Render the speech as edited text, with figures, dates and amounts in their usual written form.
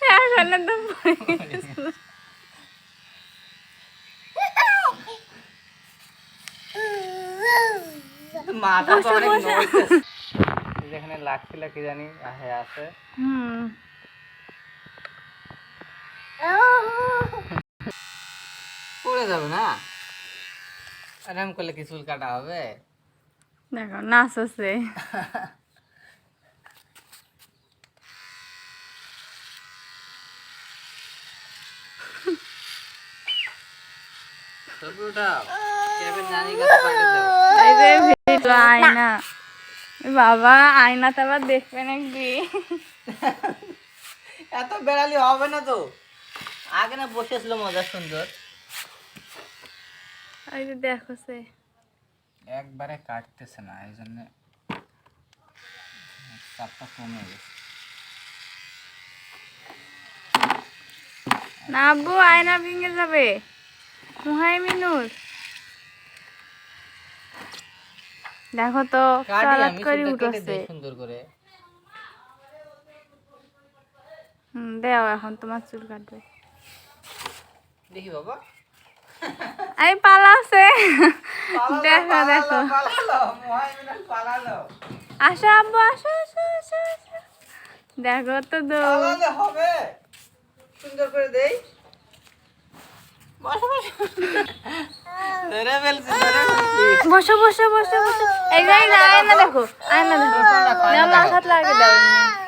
এখানে তো পড়ে গেছে। মাথা তো বসে অনেক বসে। নড়তেছে। যেখানে লাগছিল কি জানি আছে। হুম পড়ে যাবে না, এরকম করলে কি চুল কাটা হবে? দেখো নাচ আছে। ছবি উঠাও, কেবিন নানি কাছে পাঠিয়ে দাও। এই যে ভিডিও আয়না, বাবা আয়নাতে আবার দেখবে নাকি? এত বেড়ালি হবে না তো, আগে না বসেছিল মজা সুন্দর। এই যে দেখো সে একবারে কাটতেছে না, এই জন্য চাপটা কমে গেছে। না আব্বু আয়না ভেঙে যাবে। মুহাইমিনুর দেখো তো কাটি, চালাক আমি করে চুলটা কেটে উঠেছে। দেই সুন্দর করে। দেও এখন তোমার চুল কাটবে। দেখি বাবা, এই পালাছে। পালালো, দেখো দেখো, পালালো, মুহাইমিনুর পালালো। আসো আব্বু আসো আসো আসো আসো। দেখো তো পালালে হবে, সুন্দর করে দেই। বসো বসো, ধরে ফেলছি, ধরে ফেলছি। বসো বসো বসো বসো। এই যে আয়না দেখো, আয়না দেখো। আয়না দেখো, না আয়না দেখো। মাথাত লাগে দাও এমনি।